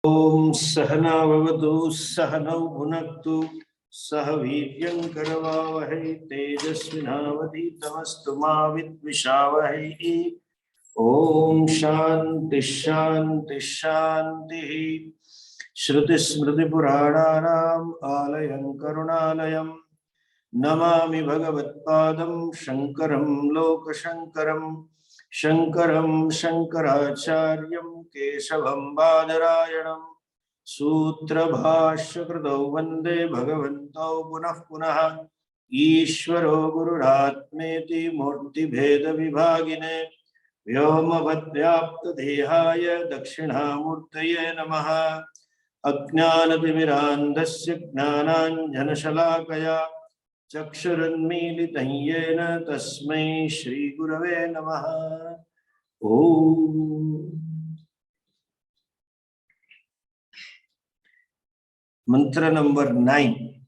Om Sahana Vavadu Sahanau Bhunaktu Sahaviryam Karavavahe Tejasvinavadi Tamastu Mavit Vishavahe Om Shanti Shanti Shanti Shruti Smriti Purananam Alayam Karunalayam Namami Bhagavatpadam Shankaram Lokashankaram Shankaram Shankaracharyam Keshavam Badarayanam Sutra Bhashya Kridau Vande Bhagavantau Punah Punah Ishvaro Gururatmeti Murti Bheda Vibhagine Vyoma Bhadyapta Dehaya Dakshinamurtaye Namaha Ajnanatimirandasya Jnananjana Shalakaya Chakshurunmilitam yena tasmai Shri Gurave Namaha. Om. Mantra number 9.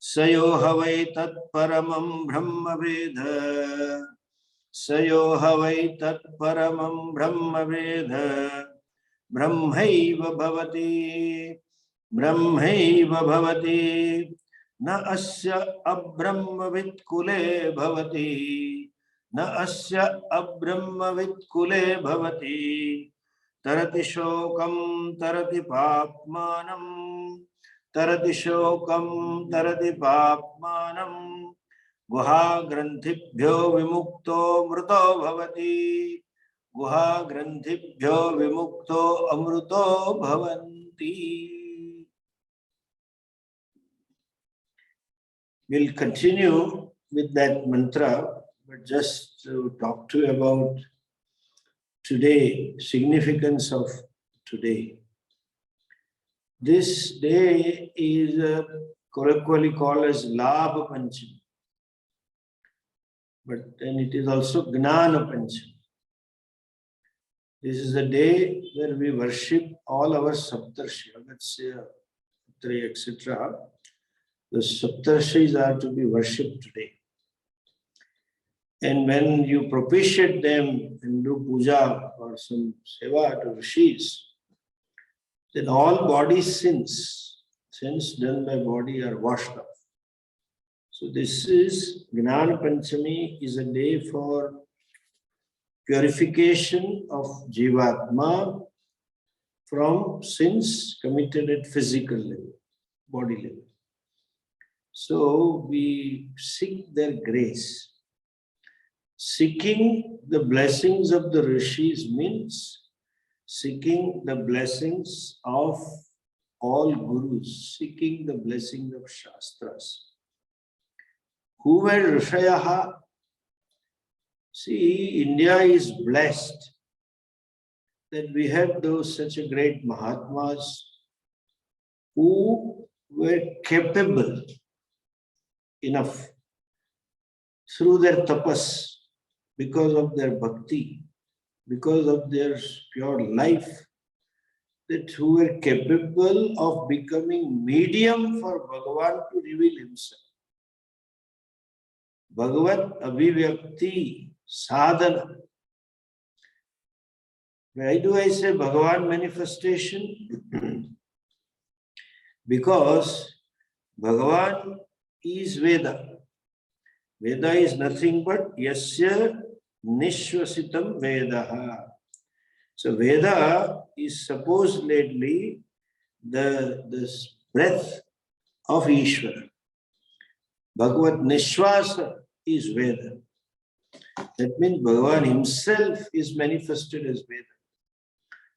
Sayo havai tat paramam brahma vedha. Sayo havai tat paramam brahma vedha. Brahmaiva bhavati, brahmaiva bhavati, na asya abrahmavid kule bhavati, na asya abrahmavid kule bhavati, tarati shokam tarati papmanam, tarati shokam tarati papmanam, guha grantibhyo vimukto mruto bhavati, Guha grandhibhyo vimukto amruto bhavanti. We'll continue with that mantra, but just to talk to you about today, significance of today. This day is colloquially called as Labha Panchami, but then it is also Gnana Panchami. This is the day where we worship all our Saptarshi, Agastya, Atreya, etc. The Saptarshis are to be worshipped today. And when you propitiate them and do puja or some seva to rishis, then all body sins done by body are washed off. So this is Gnana Panchami, is a day for purification of Jivatma from sins committed at physical level, body level. So we seek their grace. Seeking the blessings of the rishis means seeking the blessings of all gurus, seeking the blessing of Shastras. Who were Rishayaha? See, India is blessed that we have those such a great Mahatmas who were capable enough through their tapas, because of their bhakti, because of their pure life, that who were capable of becoming medium for Bhagavan to reveal himself. Bhagavat Abhivyakti Sadhana. Why do I say Bhagavan manifestation? Because Bhagavan is Veda. Veda is nothing but Yasya Nishvasitam Vedaha. So Veda is supposedly the breath of Ishvara. Bhagavat Nishvasa is Veda. That means Bhagavan himself is manifested as Veda.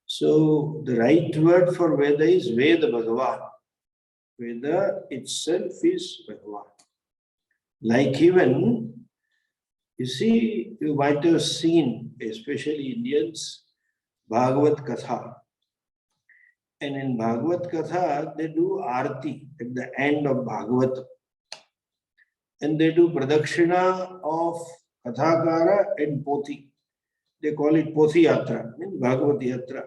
So the right word for Veda is Veda Bhagavan. Veda itself is Bhagavan. Like even, you see, you might have seen, especially Indians, Bhagavad Katha. And in Bhagavad Katha, they do Arti at the end of Bhagavatam. And they do Pradakshina of Kathakara and Pothi. They call it Pothi Yatra, means Bhagavad Yatra.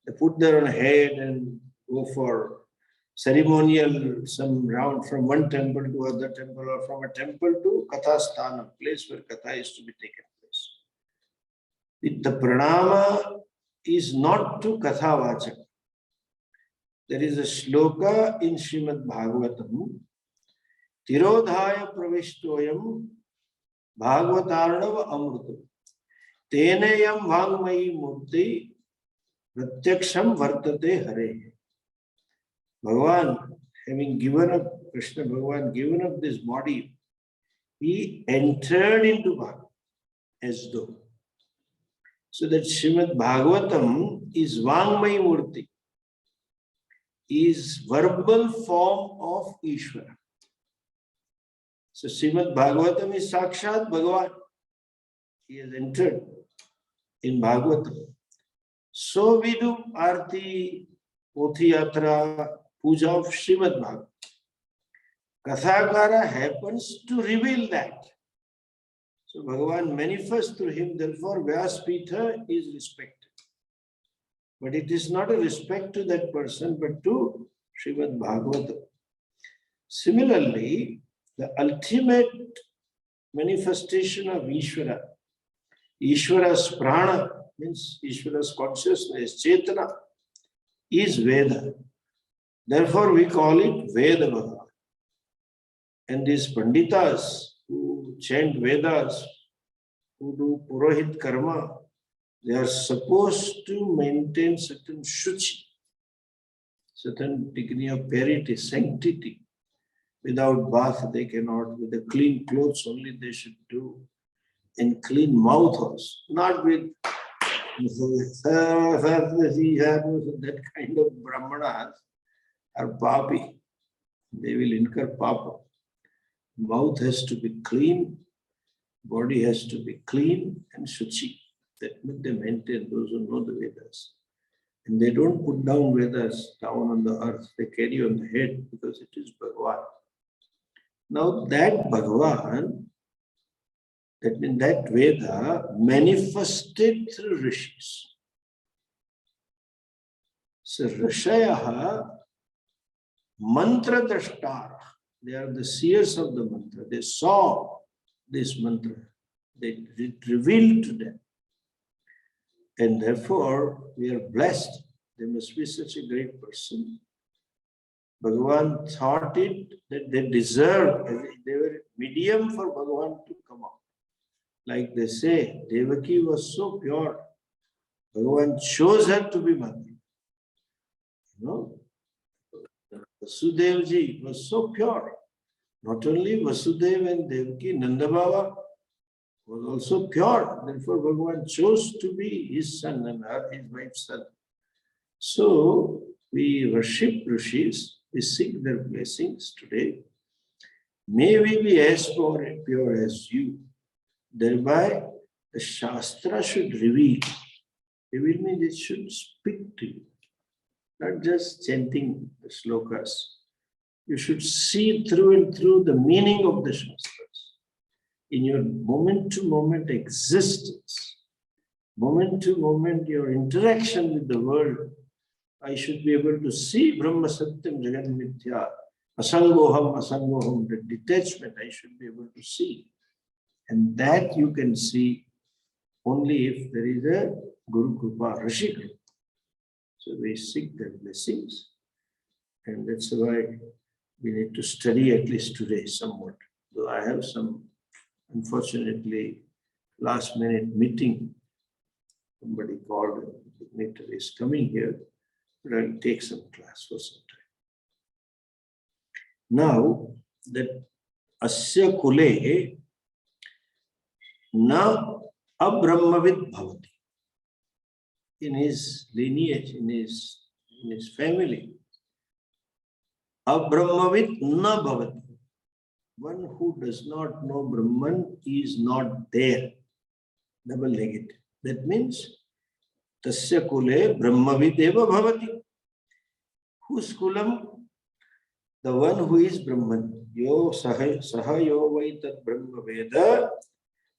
They put their own head and go for ceremonial, some round from one temple to other temple, or from a temple to Kathasthana, place where Katha is to be taken place. The pranama is not to Kathavachak. There is a shloka in Srimad Bhagavatam, Tirodhaya pravishtoyam Bhagavatarnava amrutam teneyam vangmayi murti pratyaksham vartate hare. Bhagavan, having given up, Krishna Bhagavan given up this body, he entered into Bhagavad as though. So that Srimad Bhagavatam is Vangmayi Murti, is verbal form of Ishvara. So Srimad Bhagavatam is Sakshat Bhagavan. He has entered in Bhagavatam. So we do Arti, Pothi Yatra, Puja of Srimad Bhagavatam. Kathakara happens to reveal that. So Bhagavan manifests through him, therefore Vyasapitha is respected. But it is not a respect to that person, but to Srimad Bhagavatam. Similarly, the ultimate manifestation of Ishvara, Ishvara's prana, means Ishvara's consciousness, Chetana, is Veda. Therefore, we call it Veda Bhagavan. And these Panditas who chant Vedas, who do Purohit Karma, they are supposed to maintain certain Shuchi, certain degree of purity, sanctity. Without bath, they cannot. With the clean clothes only they should do. And clean mouth also. Not with that kind of brahmanas are papi. They will incur papa. Mouth has to be clean, body has to be clean and shuchi. That means they maintain, those who know the Vedas. And they don't put down Vedas down on the earth, they carry on the head because it is Bhagavan. Now that Bhagavan, that means that Veda manifested through Rishis. So Rishayaha mantra drashtara. They are the seers of the mantra. They saw this mantra. It revealed to them. And therefore, we are blessed. They must be such a great person. Bhagavan thought it that they deserved, they were medium for Bhagavan to come out. Like they say, Devaki was so pure. Bhagavan chose her to be mother. You know, Vasudevji was so pure. Not only Vasudeva and Devaki, Nanda Baba was also pure. Therefore, Bhagavan chose to be his son and her, his wife's son. So, we worship Rishis, we seek their blessings today. May we be as pure as you. Thereby, the Shastra should reveal. Reveal means it should speak to you. Not just chanting the slokas. You should see through and through the meaning of the Shastras. In your moment-to-moment existence, moment-to-moment your interaction with the world, I should be able to see Brahma Satyam Jagat Mithya, Asangoham, the detachment I should be able to see. And that you can see only if there is a Guru Krupa, Rishi Krupa. So we seek their blessings. And that's why we need to study at least today somewhat. Though I have some, unfortunately, last minute meeting. Somebody called, the dignitary is coming here, but I'll take some class for some time. Now, that Asya Kule na abrahmavid bhavati. In his lineage, in his family, abrahmavid na bhavati. One who does not know Brahman is not there. Double negative. That means, tasya kule brahmavid eva bhavati. Whose kulam? The one who is Brahman. Yo saha yo vai tat brahma veda,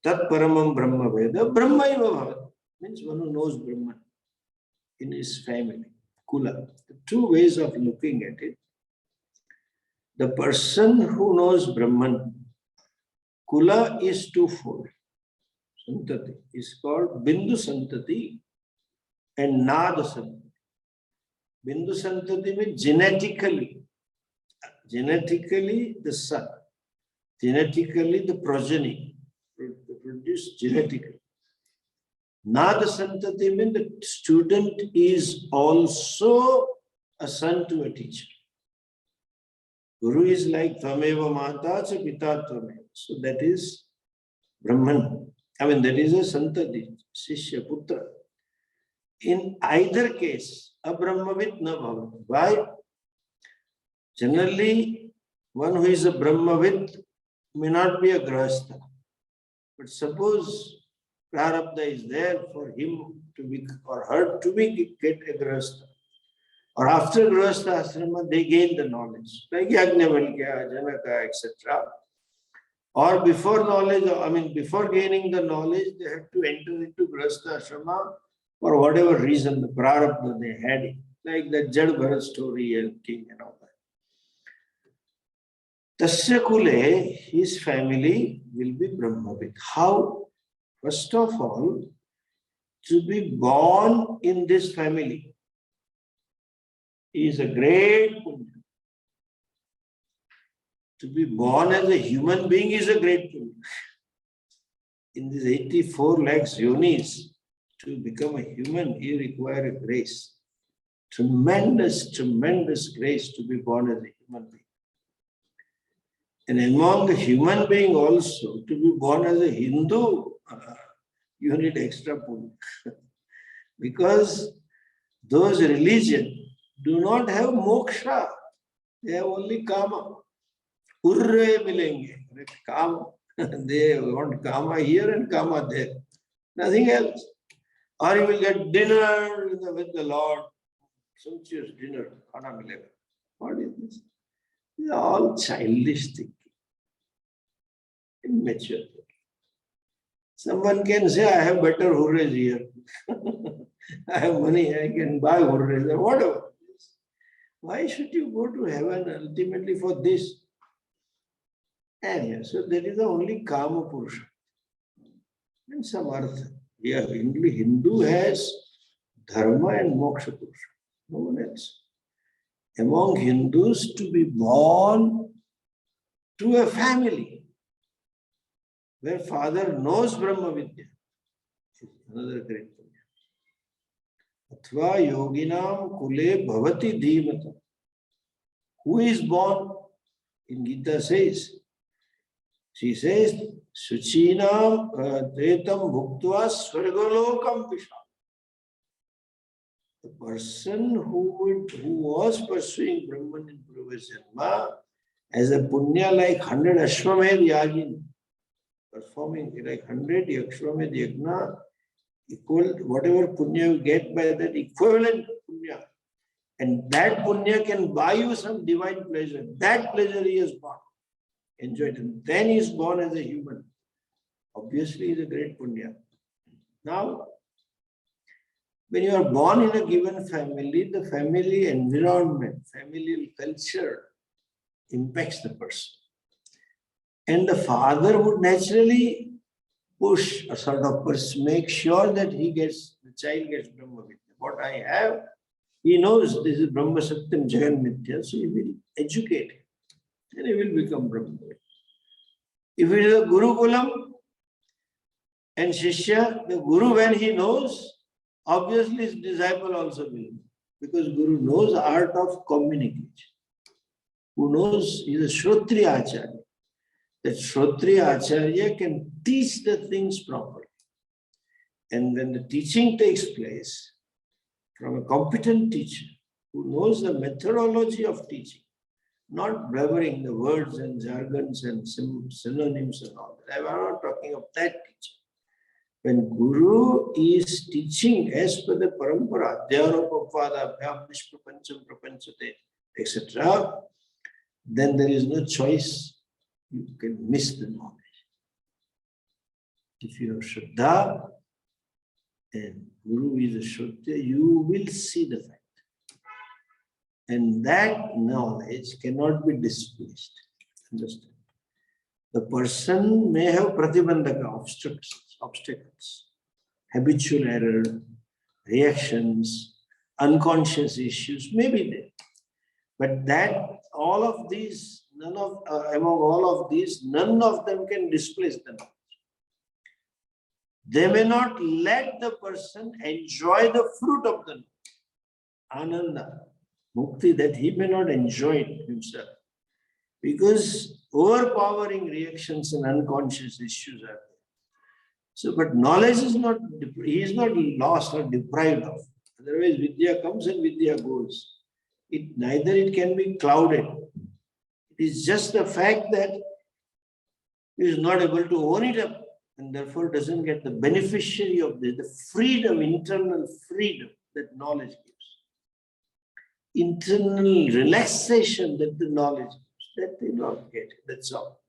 tat paramam brahma veda, brahma eva bhavati. Means one who knows Brahman in his family. Kula. The two ways of looking at it. The person who knows Brahman, Kula is twofold. Santati is called Bindu Santati and Nada Santati. Bindu Santati means genetically the son, genetically the progeny, produced genetically. Nada Santati means the student is also a son to a teacher. Guru is like Tvameva Mata cha Pita Tvameva. So that is Brahman. That is a Santati, Shishya, Putra. In either case, a Brahmavit na bhavat. Why? Generally, one who is a Brahmavit may not be a Grahastha. But suppose Prarabdha is there for him to be, or her to be, get a Grahastha. Or after Grahastha Asrama, they gain the knowledge. Like Yajnavalkya, Janaka, etc. Or before knowledge, before gaining the knowledge, they have to enter into Grahastha Asrama for whatever reason, the Prarabdha they had it. Like the Jad Bharat story and king and all that. Tasya Kule, his family will be Brahmavit. How? First of all, to be born in this family is a great punya. To be born as a human being is a great punya. In these 84 lakhs yonis, to become a human, you require a grace. Tremendous, tremendous grace to be born as a human being. And among the human being also, to be born as a Hindu, you need extra punya. Because those religions do not have moksha. They have only kama. Hurre milenge. Kama. They want kama here and kama there. Nothing else. Or you will get dinner with the Lord. Sumptuous dinner. Khana milega. What is this? They are all childish thinking. Immature. Someone can say, I have better hurras here. I have money, I can buy hurras, whatever. Why should you go to heaven ultimately for this? And so that is the only Kama Purusha. And some Artha. Yeah, Hindu has Dharma and Moksha Purusha. No one else. Among Hindus, to be born to a family where father knows Brahma Vidya is another great punya. Athva yoginam kule bhavati dhimata. Who is born? In Gita says, she says, Suchinam tretam bhuktva swargalokam pisha. The person who was pursuing Brahman in previous janma as a punya like 100 Ashwamedh Yajin, performing like 100 Ashwamedh Yajna, equal whatever punya you get by that equivalent punya. And that punya can buy you some divine pleasure. That pleasure he has bought, enjoyed, and then he is born as a human. Obviously, he is a great punya. Now, when you are born in a given family, the family environment, family culture impacts the person. And the father would naturally push a sort of person, make sure that the child gets Brahma Vidya. What I have, he knows this is Brahma Satyam Jagan Mithya, so he will educate him and he will become Brahma Vidya. If it is a Gurukulam and Shishya, the Guru, when he knows, obviously his disciple also will know, because Guru knows the art of communication. Who knows, he is a Shrotriya Acharya. That Shrotriya Acharya can teach the things properly. And when the teaching takes place from a competent teacher who knows the methodology of teaching, not blabbering the words and jargons and synonyms and all that. I'm not talking of that teaching. When Guru is teaching as per the parampara, Dhyaropapada, Bhyam Vishprapancham Prapanchate, etc., then there is no choice. You can miss the knowledge. If you have Shraddha and Guru is a Shraddha, you will see the fact. And that knowledge cannot be displaced. Understand? The person may have pratibandhaka, obstructions. obstacles, habitual error, reactions, unconscious issues may be there. But that all of these, among all of these, none of them can displace the knowledge. They may not let the person enjoy the fruit of the ananda, mukti, that he may not enjoy it himself. Because overpowering reactions and unconscious issues are there. So, but knowledge is not, he is not lost or deprived of. Otherwise, vidya comes and vidya goes. Neither it can be clouded. It is just the fact that he is not able to own it up and therefore doesn't get the beneficiary of the freedom, internal freedom that knowledge gives. Internal relaxation that the knowledge gives, that they don't get. That's all.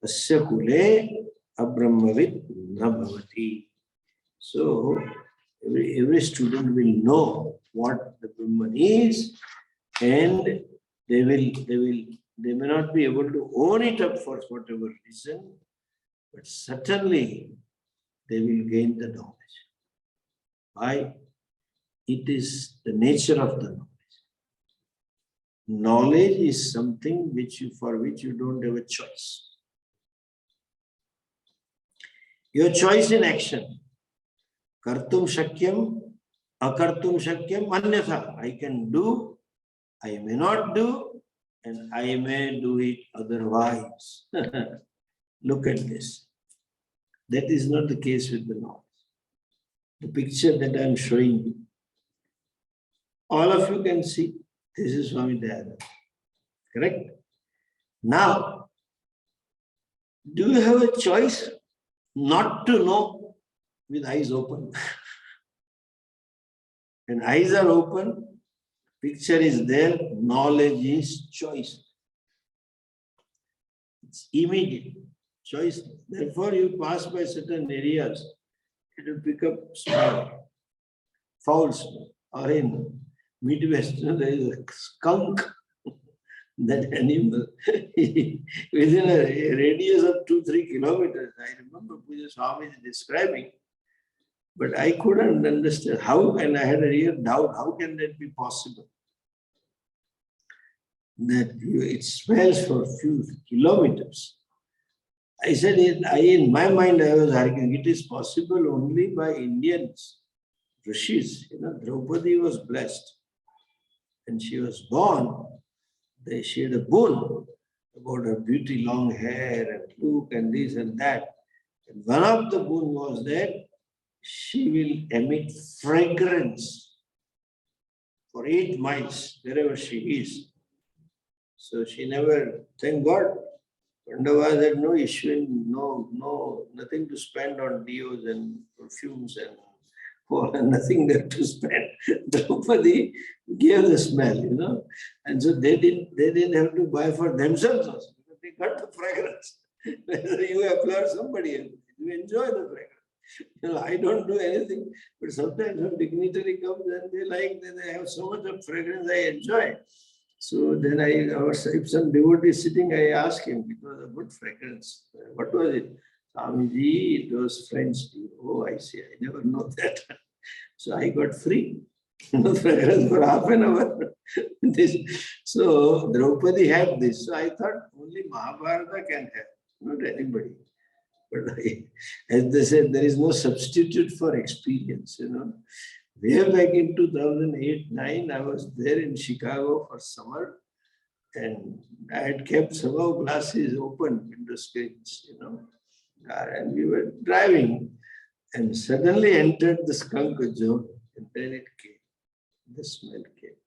Asya kule abrahmavit na bhavati. So every student will know what the Brahman is, and they may not be able to own it up for whatever reason, but certainly they will gain the knowledge. Why? It is the nature of the knowledge. Knowledge is something for which you don't have a choice. Your choice in action. Kartum shakyam, akartum shakyam, anyatha. I can do, I may not do, and I may do it otherwise. Look at this. That is not the case with the knowledge. The picture that I am showing you, all of you can see, this is Swami Dayananda. Correct? Now, do you have a choice not to know with eyes open? When eyes are open, picture is there, knowledge is choice. It's immediate choice. Therefore, you pass by certain areas, it will pick up smell, foul smell. Or in Midwest, there is a skunk. That animal, within a radius of 2-3 kilometers. I remember Puja Swami describing, but I couldn't understand how, and I had a real doubt, how can that be possible? That it smells for a few kilometers. I said, in my mind, I was arguing, it is possible only by Indians, rishis. Draupadi was blessed. When she was born, she had a boon about her beauty, long hair and look and this and that. And one of the boon was that she will emit fragrance for 8 miles, wherever she is. So she never, thank God, Pandavas had no issue, nothing to spend on deos and perfumes and nothing there to spend. Draupadi gave the smell, and so they didn't have to buy for themselves also. They got the fragrance. Whether you apply or somebody else, you enjoy the fragrance. I don't do anything, but sometimes when dignitary comes and they have so much of fragrance, I enjoy. So then if some devotee is sitting, I ask him, it was a good fragrance. What was it? Swamiji, it was French tea. Oh, I see. I never know that. So I got free. Fragrance for half an hour. So Draupadi had this. So I thought only Mahabharata can have, not anybody. But as they said, there is no substitute for experience. Way back in 2008-9, I was there in Chicago for summer, and I had kept some of glasses open, window screens, and we were driving, and suddenly entered the skunk zone, and then it came. The smell came.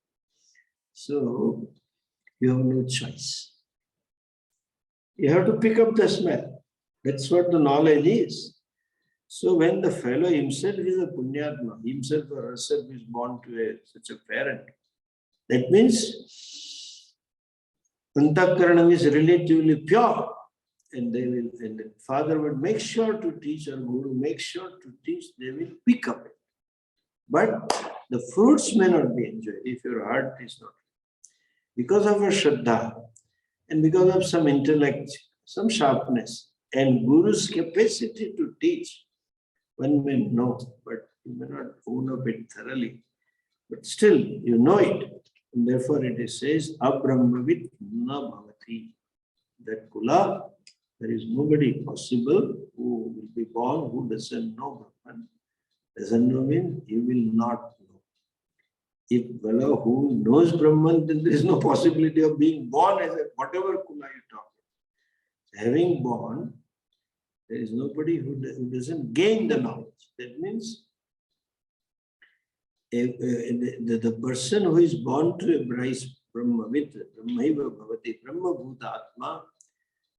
So you have no choice. You have to pick up the smell. That's what the knowledge is. So when the fellow himself is a punyatma, himself or herself is born to such a parent, that means antakaranam is relatively pure. And the father would make sure to teach, or guru make sure to teach, they will pick up it. But the fruits may not be enjoyed if your heart is not. Because of a shraddha, and because of some intellect, some sharpness, and guru's capacity to teach, One may know, but you may not own up it thoroughly. But still, you know it. And therefore, it says, Abrahmavit na bhavati. That kula, there is nobody possible who will be born who doesn't know Brahman. Doesn't know means he will not know. If fellow who knows Brahman, then there is no possibility of being born as a whatever kula you talk about. Having born, there is nobody who doesn't gain the knowledge. That means the person who is born to embrace Brahma with Brahmaiva Bhavati, Brahma Bhuta Atma,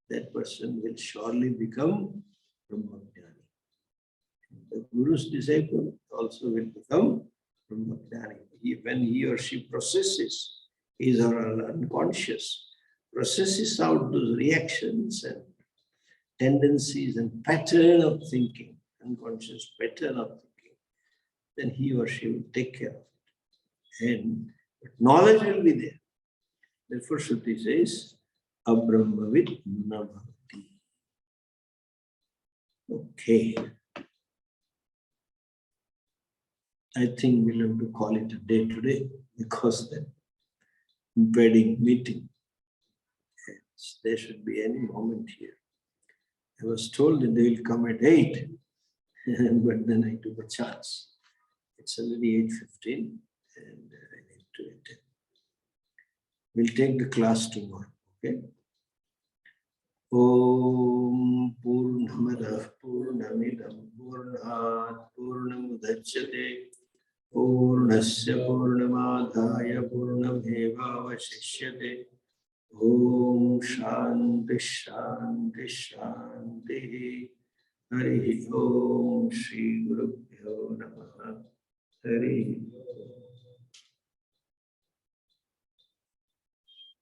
that person will surely become Brahmajnani. The Guru's disciple also will become Brahmajnani. When he or she processes his or her unconscious, processes out those reactions and tendencies and pattern of thinking, unconscious pattern of thinking, then he or she will take care of it. And knowledge will be there. Therefore, Shruti says, Abrahmavit na bhavati. Okay. I think we'll have to call it a day today because the impending meeting. There should be any moment here. I was told that they will come at 8, but then I took a chance. It's already 8:15 and I need to attend. We'll take the class tomorrow, okay? Om Purnamada Purnamidam Purnat Purnamudachyate Purnasya Purnamadhaya Purnameva Vashishyate Om Shanti Shanti Shanti Hari Om Shri Gurubhyo Namaha Hari